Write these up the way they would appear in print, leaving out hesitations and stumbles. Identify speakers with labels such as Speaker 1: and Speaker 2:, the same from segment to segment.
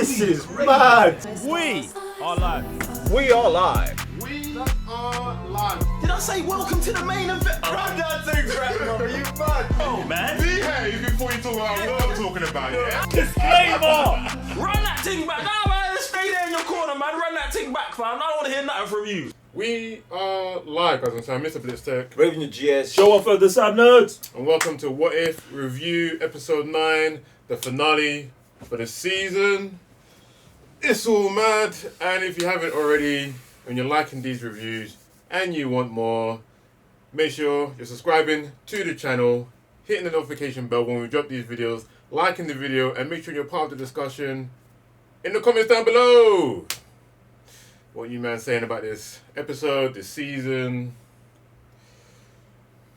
Speaker 1: This is mad.
Speaker 2: We are live.
Speaker 1: We are live.
Speaker 3: We are live.
Speaker 4: Did I say welcome to the main event?
Speaker 3: Run that thing back, brother. You mad?
Speaker 2: Oh, man.
Speaker 3: Behave before you talk about what I'm talking about, yeah?
Speaker 2: Disclaimer.
Speaker 4: Run that thing back. Nah, man, stay there in your corner, man. Run that thing back, fam. I don't want to hear nothing from you.
Speaker 3: We are live, guys. I'm Mr. Blitztech.
Speaker 1: Revenue GS.
Speaker 2: Show off for the Sam Nerds.
Speaker 3: And welcome to What If Review Episode 9, the finale for the season. It's all mad. And if you haven't already, and you're liking these reviews and you want more, make sure you're subscribing to the channel, hitting the notification bell when we drop these videos, liking the video, and make sure you're part of the discussion in the comments down below. What you man saying about this episode, this season?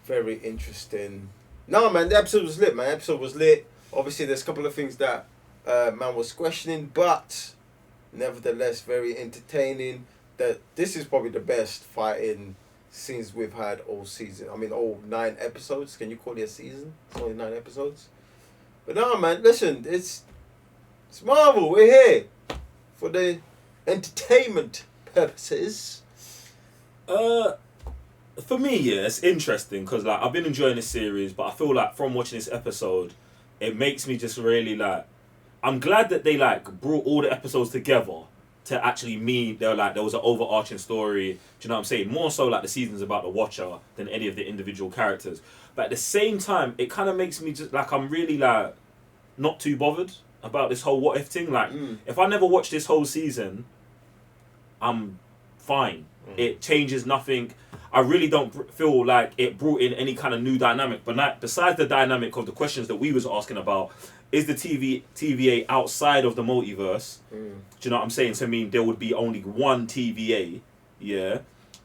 Speaker 1: Very interesting. No, man, the episode was lit, man. The episode was lit. Obviously, there's a couple of things that man was questioning, but nevertheless, very entertaining. That this is probably the best fighting scenes we've had all season. I mean, all 9 episodes. Can you call it a season? It's only 9 episodes. But no, man, listen, it's Marvel. We're here for the entertainment purposes.
Speaker 2: For me, yeah, it's interesting because like I've been enjoying this series, but I feel like from watching this episode, it makes me just really like. I'm glad that they like brought all the episodes together to actually mean there was an overarching story. Do you know what I'm saying? More so like the season's about the Watcher than any of the individual characters. But at the same time, it kind of makes me just like I'm really like not too bothered about this whole what if thing. Like if I never watch this whole season, I'm fine. It changes nothing. I really don't feel like it brought in any kind of new dynamic. But not, besides the dynamic of the questions that we was asking about, is the TVA outside of the multiverse? Do you know what I'm saying? So I mean, there would be only one TVA, yeah.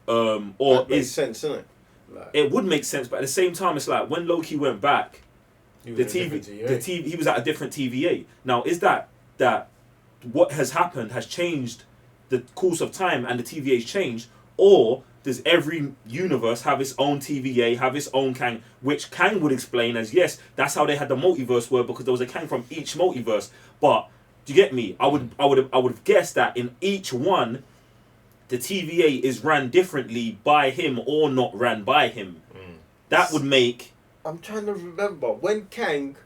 Speaker 2: Or
Speaker 1: that makes sense, doesn't it? Like,
Speaker 2: it would make sense, but at the same time, it's like when Loki went back, he was at a different TVA. Now, is that what has happened has changed the course of time and the TVA's changed, or does every universe have its own TVA, have its own Kang, which Kang would explain as, yes, that's how they had the multiverse word because there was a Kang from each multiverse. But do you get me? I would have guessed that in each one, the TVA is ran differently by him or not ran by him. That would make.
Speaker 1: I'm trying to remember when Kang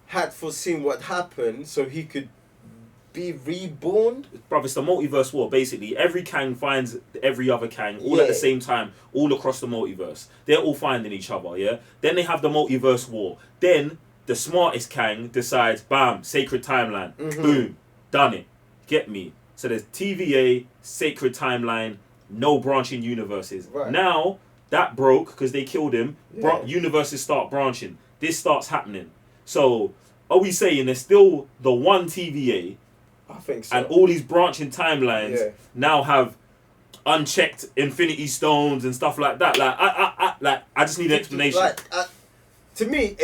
Speaker 1: had foreseen what happened, so he could be reborn.
Speaker 2: Bruv, it's the multiverse war. Basically, every Kang finds every other Kang all at the same time, all across the multiverse. They're all finding each other, yeah? Then they have the multiverse war. Then the smartest Kang decides, bam, sacred timeline. Boom, done it. Get me? So there's TVA, sacred timeline, no branching universes.
Speaker 1: Right.
Speaker 2: Now, that broke because they killed him.
Speaker 1: Yeah.
Speaker 2: Universes start branching. This starts happening. So, are we saying there's still the one TVA,
Speaker 1: I think so.
Speaker 2: and all these branching timelines now have unchecked Infinity Stones and stuff like that? Like, I just need an explanation.
Speaker 1: Like, to me,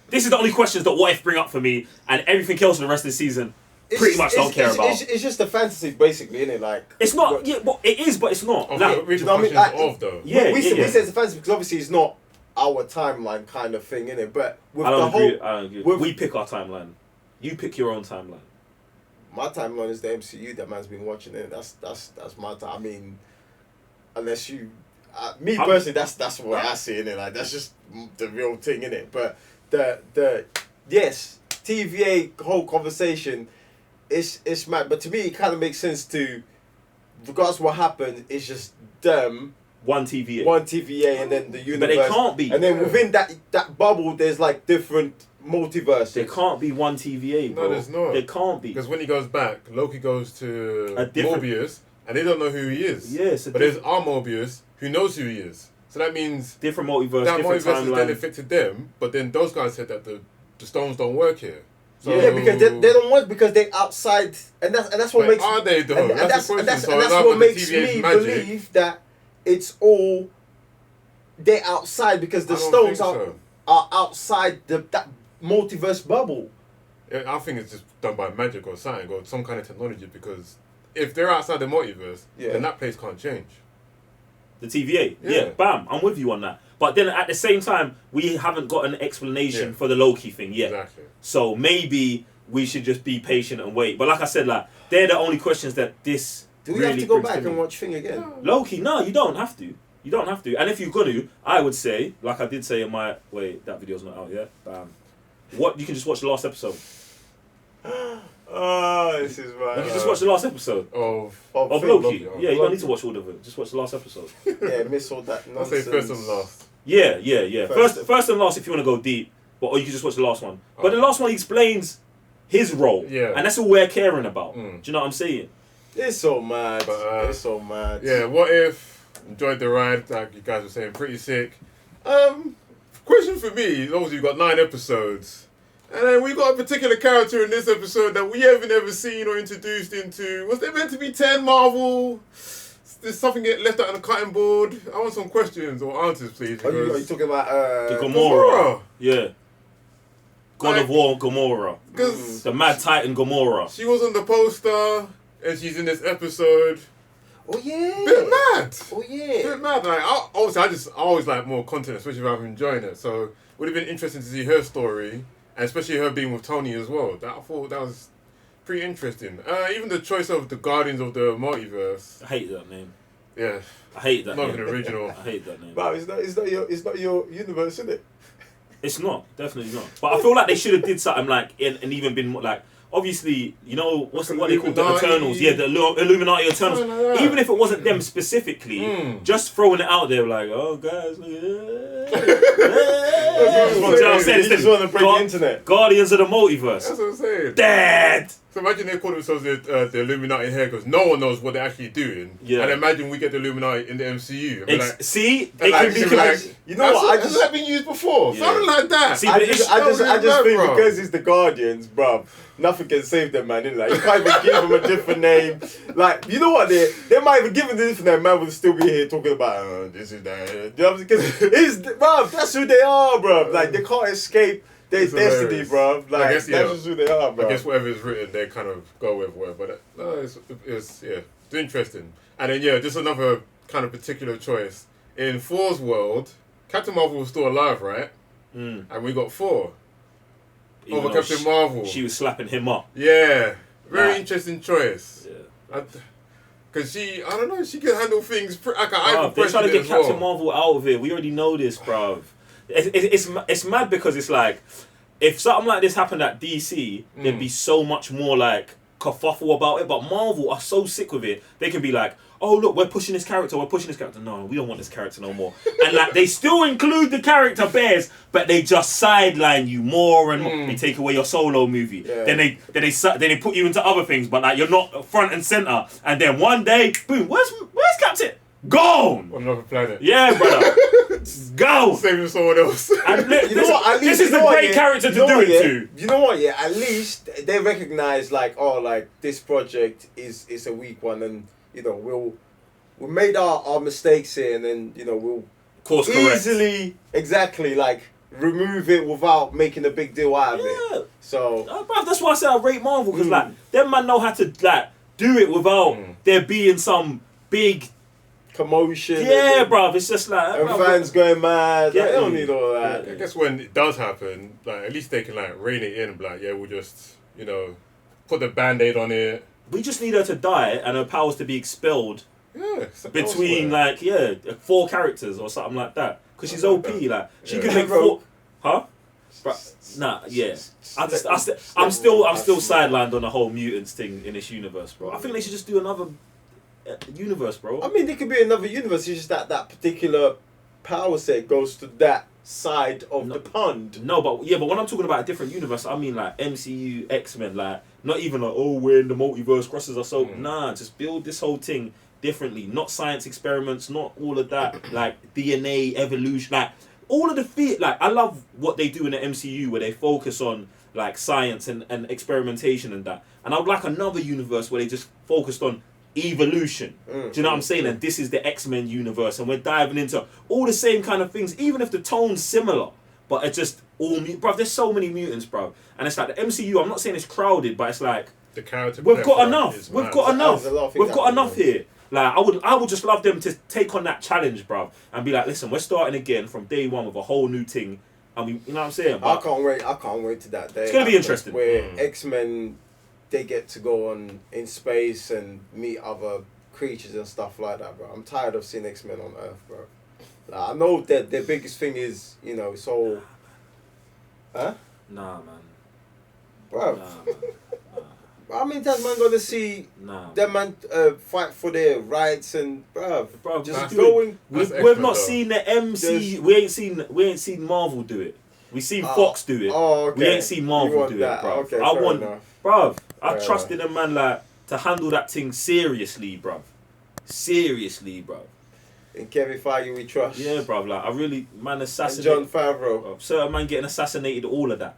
Speaker 2: This is the only questions that What If bring up for me, and everything else in the rest of the season pretty much don't care about.
Speaker 1: It's just a fantasy, basically, isn't it? Like,
Speaker 2: It's not. Yeah, well, it is, but it's not. Like,
Speaker 3: We
Speaker 1: you know what I mean? Like,
Speaker 3: though.
Speaker 2: Yeah,
Speaker 1: we say
Speaker 2: yeah.
Speaker 1: it's a fantasy because obviously it's not our timeline kind of thing, innit? But with
Speaker 2: I don't
Speaker 1: the
Speaker 2: agree.
Speaker 1: whole,
Speaker 2: I don't agree.
Speaker 1: with-
Speaker 2: We pick our timeline. You pick your own timeline.
Speaker 1: my timeline is the MCU that man's been watching it. That's my time. I mean, unless you, me personally, that's what I see in it. Like that's just the real thing in it. But the yes, TVA whole conversation is mad. But to me, it kind of makes sense to, regardless of what happened, it's just them.
Speaker 2: One TVA.
Speaker 1: One TVA and then the universe.
Speaker 2: But they can't be.
Speaker 1: And then within that bubble, there's like different multiverses.
Speaker 2: There can't be one TVA, bro.
Speaker 3: No, there's not.
Speaker 2: There can't be.
Speaker 3: Because when he goes back, Loki goes to
Speaker 2: A different-
Speaker 3: Mobius, and they don't know who he is.
Speaker 2: Yes,
Speaker 3: but there's our Mobius who knows who he is. So that means
Speaker 2: different multiverse,
Speaker 3: that
Speaker 2: different
Speaker 3: multiverse is
Speaker 2: timeline.
Speaker 3: benefited them. But then those guys said that the stones don't work here. So,
Speaker 1: Yeah, because they don't want because they're outside, and that's what
Speaker 3: but
Speaker 1: makes.
Speaker 3: are they though?
Speaker 1: And
Speaker 3: That's the
Speaker 1: and
Speaker 3: question. So
Speaker 1: that's
Speaker 3: either
Speaker 1: what
Speaker 3: the
Speaker 1: makes
Speaker 3: TVA is
Speaker 1: me
Speaker 3: magic.
Speaker 1: believe that it's all they're outside because the
Speaker 3: I don't
Speaker 1: stones
Speaker 3: think
Speaker 1: are outside that multiverse bubble.
Speaker 3: Yeah, I think it's just done by magic or something or some kind of technology. Because if they're outside the multiverse, then that place can't change.
Speaker 2: The TVA. Yeah, bam. I'm with you on that. But then at the same time, we haven't got an explanation for the Loki thing yet.
Speaker 3: Exactly.
Speaker 2: So maybe we should just be patient and wait. But like I said, like they're the only questions that this.
Speaker 1: Do we
Speaker 2: really
Speaker 1: have to go
Speaker 2: brings
Speaker 1: back
Speaker 2: me.
Speaker 1: and watch Thing again?
Speaker 2: Low-key, no, you don't have to. You don't have to. And if you're gonna, I would say, like I did say in my wait, that video's not out yet. What you can just watch the last episode.
Speaker 1: Oh, this is right.
Speaker 2: You can just watch the last episode
Speaker 3: Of
Speaker 2: of
Speaker 1: Thing.
Speaker 2: Loki. Yeah, you don't need to watch all of it. Just watch the last episode.
Speaker 1: Yeah, miss all that
Speaker 3: I'll
Speaker 1: nonsense.
Speaker 3: say first and last.
Speaker 2: Yeah. First and last if you want to go deep, or you can just watch the last one. But the last one explains his role, and that's all we're caring about. Do you know what I'm saying?
Speaker 1: It's so mad.
Speaker 3: But,
Speaker 1: it's so mad.
Speaker 3: Yeah, what if enjoyed the ride, like you guys were saying, pretty sick. Question for me, obviously you've got 9 episodes. And then we got a particular character in this episode that we haven't ever seen or introduced into. Was there meant to be 10 Marvel? Did something get left out on the cutting board? I want some questions or answers, please.
Speaker 1: Are you talking about
Speaker 2: The Gamora.
Speaker 3: Gamora.
Speaker 2: Yeah. God of War Gamora.
Speaker 3: Because
Speaker 2: The Mad Titan Gamora.
Speaker 3: she was on the poster and she's in this episode.
Speaker 1: Oh yeah.
Speaker 3: Bit mad.
Speaker 1: Oh yeah.
Speaker 3: Bit mad. Like, I always like more content, especially if I'm enjoying it. So it would have been interesting to see her story, and especially her being with Tony as well. I thought that was pretty interesting. Even the choice of the Guardians of the Multiverse.
Speaker 2: I hate that name.
Speaker 3: Yeah.
Speaker 2: I hate that
Speaker 3: Not
Speaker 2: name.
Speaker 3: even original.
Speaker 2: I hate that name.
Speaker 1: But it's not your universe, is it?
Speaker 2: It's not, definitely not. But I feel like they should have did something like and even been more like. Obviously, you know what they call the
Speaker 3: Illuminati.
Speaker 2: Eternals. Yeah, the Illuminati Eternals.
Speaker 3: Something like that.
Speaker 2: Even if it wasn't them specifically, just throwing it out there like, oh guys,
Speaker 1: You just want to break the internet.
Speaker 2: Guardians of the Multiverse.
Speaker 3: That's what I'm saying.
Speaker 2: Dead.
Speaker 3: So imagine they call themselves the Illuminati here because no one knows what they're actually doing.
Speaker 2: Yeah.
Speaker 3: And imagine we get the Illuminati in the MCU.
Speaker 2: See,
Speaker 3: and
Speaker 2: they
Speaker 3: like,
Speaker 2: can be
Speaker 3: so like,
Speaker 1: you know what?
Speaker 3: Has that been used before?
Speaker 2: Yeah.
Speaker 3: Something like that.
Speaker 2: See,
Speaker 1: I
Speaker 2: but
Speaker 1: just
Speaker 3: it's-
Speaker 1: think
Speaker 3: bro.
Speaker 1: because it's the Guardians, bruv, nothing can save them, man. Innit? Like, you can't even give them a different name. Like, you know what? They might even give them a different name. Man would still be here talking about this is that. You know what I'm saying? Because it's, bruv, that's who they are, bruv. Like, they can't escape their
Speaker 3: It's
Speaker 1: destiny,
Speaker 3: hilarious.
Speaker 1: bruv. Like,
Speaker 3: I guess, yeah.
Speaker 1: that's just who they are, bruv.
Speaker 3: I guess whatever is written, they kind of go with whatever. But no, it's interesting. And then, yeah, just another kind of particular choice. In Thor's world, Captain Marvel was still alive, right? And we got Thor
Speaker 2: Even
Speaker 3: over
Speaker 2: though
Speaker 3: Captain Marvel.
Speaker 2: she was slapping him up.
Speaker 3: Yeah. Very
Speaker 2: Nah.
Speaker 3: interesting choice.
Speaker 2: Yeah.
Speaker 3: Because I don't know, she can handle things. Like I
Speaker 2: Bruv, they're trying to get
Speaker 3: as
Speaker 2: Captain
Speaker 3: well.
Speaker 2: Marvel out of it. We already know this, bruv. It's mad because it's like, if something like this happened at DC, there'd be so much more like kerfuffle about it. But Marvel are so sick with it, they can be like, oh look, we're pushing this character. No, we don't want this character no more. And like they still include the character bears, but they just sideline you more and more. They take away your solo movie.
Speaker 1: Yeah.
Speaker 2: Then they put you into other things, but like you're not front and center. And then one day, boom, where's Captain? Gone.
Speaker 3: On another planet.
Speaker 2: Yeah, brother. Go.
Speaker 3: Saving someone else.
Speaker 2: And
Speaker 1: You know what? At least,
Speaker 2: this is
Speaker 1: you
Speaker 2: a
Speaker 1: know what,
Speaker 2: great
Speaker 1: yeah?
Speaker 2: character to
Speaker 1: You know
Speaker 2: do
Speaker 1: what,
Speaker 2: it
Speaker 1: yeah?
Speaker 2: to.
Speaker 1: You know what? Yeah, at least they recognize like, oh, like this project is a weak one, and you know we made our mistakes here, and then you know we'll
Speaker 2: Course correct.
Speaker 1: easily exactly like remove it without making a big deal out of
Speaker 2: Yeah.
Speaker 1: it. So
Speaker 2: Bruv, that's why I say I rate Marvel because like them man know how to like do it without there being some big
Speaker 1: commotion.
Speaker 2: yeah,
Speaker 1: and,
Speaker 2: bruv. It's just like
Speaker 1: and
Speaker 2: bruv,
Speaker 1: fans going mad.
Speaker 2: Yeah,
Speaker 1: Like, they don't need all
Speaker 3: I
Speaker 1: that.
Speaker 3: guess when it does happen, like at least they can like rein it in and be like, yeah, we'll just, you know, put the band-aid on it.
Speaker 2: we just need her to die and her powers to be expelled
Speaker 3: Yeah.
Speaker 2: between
Speaker 3: elsewhere.
Speaker 2: like 4 characters or something like that because she's
Speaker 3: Something
Speaker 2: OP.
Speaker 3: like that.
Speaker 2: Like she
Speaker 3: Yeah.
Speaker 2: could make 4. Huh? Nah, yeah. I'm still sidelined on the whole mutants thing in this universe, bro. I think they should just do another universe, bro.
Speaker 1: I mean, there could be another universe. It's just that particular power set goes to that side of the pond.
Speaker 2: No, but when I'm talking about a different universe, I mean like MCU, XMen, like not even like we're in the multiverse, crosses are so nah. Just build this whole thing differently. Not science experiments, not all of that like DNA evolution, like all of the like I love what they do in the MCU where they focus on like science and experimentation and that. And I would like another universe where they just focused on evolution. Do you know what I'm saying? And this is the X-Men universe, and we're diving into all the same kind of things, even if the tone's similar. But it's just all bruv. There's so many mutants, bruv, and it's like the MCU. I'm not saying it's crowded, but it's like
Speaker 3: The character.
Speaker 2: we've got
Speaker 3: plethora
Speaker 2: enough.
Speaker 3: is
Speaker 2: We've
Speaker 3: mad.
Speaker 2: got enough.
Speaker 1: There's a lot of things
Speaker 2: We've got
Speaker 1: happening,
Speaker 2: enough here. Like I would just love them to take on that challenge, bruv, and be like, listen, we're starting again from day one with a whole new thing. I mean, you know what I'm saying?
Speaker 1: I can't wait to that day.
Speaker 2: It's gonna be interesting.
Speaker 1: Where XMen, they get to go on in space and meet other creatures and stuff like that, bro. I'm tired of seeing X-Men on Earth, bro. Like, I know that their biggest thing is, you know, it's all... Huh?
Speaker 2: Nah, man.
Speaker 1: Bro.
Speaker 2: Nah, man.
Speaker 1: How many times man gonna see them man fight for their rights and bro just going?
Speaker 2: We've not seen the MC. We ain't seen Marvel do it. We seen Fox do it.
Speaker 1: Oh, okay.
Speaker 2: We ain't seen Marvel do it, bro. Okay, I want, bro. I trusted them man like to handle that thing seriously, bro. Seriously, bro.
Speaker 1: In Kevin Feige we trust.
Speaker 2: Yeah, bro. Like I really assassinated.
Speaker 1: And John Favreau.
Speaker 2: Certain man getting assassinated. All of that,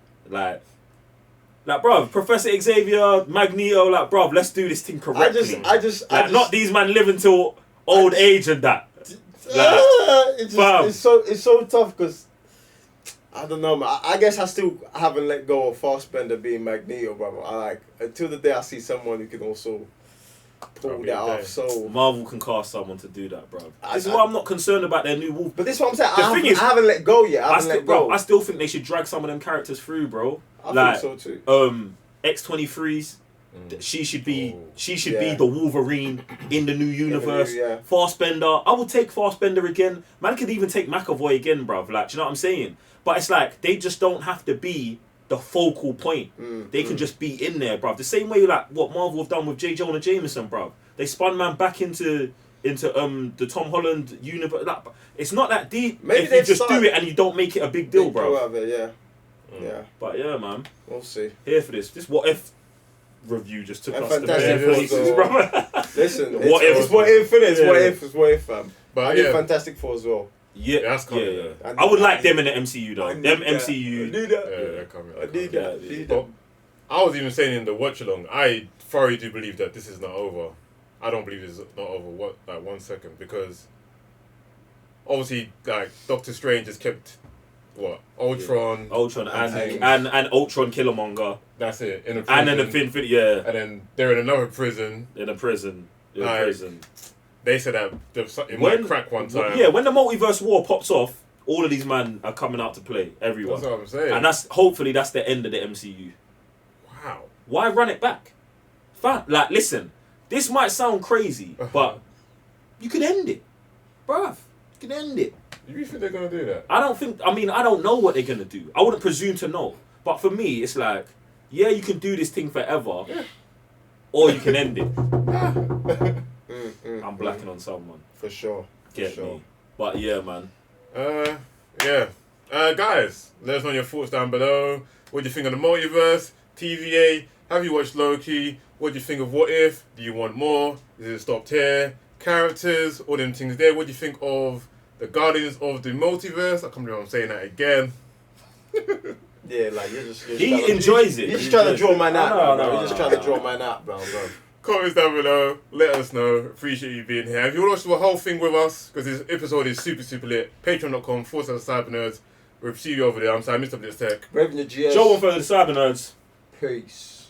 Speaker 2: Like, bruv, Professor Xavier, Magneto, like, bruv, let's do this thing correctly.
Speaker 1: I just
Speaker 2: not these man living till old age and that.
Speaker 1: It's so tough because I don't know, man. I guess I still haven't let go of Fassbender being Magneto, brother. I like until the day I see someone who can also pull that off. So
Speaker 2: Marvel can cast someone to do that, bruv. This is why I'm not concerned about their new Wolf.
Speaker 1: But this is what I'm saying. I haven't let go yet.
Speaker 2: I still think they should drag some of them characters through, bro.
Speaker 1: I think so too.
Speaker 2: X-23's, she should be the Wolverine in the new universe. Fassbender, I would take Fassbender again. Man could even take McAvoy again, bruv. Like, do you know what I'm saying? But it's like they just don't have to be the focal point. They can just be in there, bruv. The same way like what Marvel have done with J. Jonah Jameson, bruv. They spun man back into the Tom Holland universe. Like, it's not that deep. Maybe if you just do it and you don't make it a big deal, bruv.
Speaker 1: Yeah.
Speaker 2: But yeah, man.
Speaker 1: We'll see.
Speaker 2: Here for this. This what if review just took us to
Speaker 1: Fantastic
Speaker 2: places, bro.
Speaker 1: Listen, it's what if it is. It's what if, fam.
Speaker 3: But
Speaker 1: I did Fantastic Four as well.
Speaker 2: Yeah,
Speaker 3: that's coming.
Speaker 2: Yeah. I would like them in the MCU though. MCU.
Speaker 1: I need that.
Speaker 3: Yeah, they're coming.
Speaker 1: I need that.
Speaker 3: I was even saying in the watch along, I thoroughly do believe that this is not over. I don't believe it's not over. 1 second, because obviously like Doctor Strange has kept. Ultron and Ultron Killmonger.
Speaker 2: That's it.
Speaker 3: In a prison.
Speaker 2: And in the Infinity, And
Speaker 3: then they're in another prison. They said that it might crack one time.
Speaker 2: Yeah, when the Multiverse War pops off, all of these men are coming out to play. Everyone.
Speaker 3: That's what I'm saying.
Speaker 2: And hopefully that's the end of the MCU.
Speaker 3: Wow.
Speaker 2: Why run it back? Like, listen, this might sound crazy, but you could end it, bruv. You can end it.
Speaker 3: Do you think they're going to do that?
Speaker 2: I don't know what they're going to do. I wouldn't presume to know. But for me, it's like, yeah, you can do this thing forever, or you can end it. I'm blacking on someone.
Speaker 1: For sure.
Speaker 2: Get me. But yeah, man.
Speaker 3: Guys, let us know your thoughts down below. What do you think of the multiverse? TVA? Have you watched Loki? What do you think of What If? Do you want more? Is it stopped here? Characters? All them things there. What do you think of the Guardians of the Multiverse? I can't believe I'm saying that again.
Speaker 1: Yeah, like
Speaker 2: he enjoys it.
Speaker 1: You're just trying to draw mine out, bro. You're just trying to draw mine out, bro.
Speaker 3: Comments down below. Let us know. Appreciate you being here. If you want to watch the whole thing with us, because this episode is super, super lit, patreon.com/cybernerds. We'll see you over there. I'm sorry, Mr. Blitztech.
Speaker 1: Revenue GS.
Speaker 2: Joe one for the Cyber Nerds.
Speaker 1: Peace.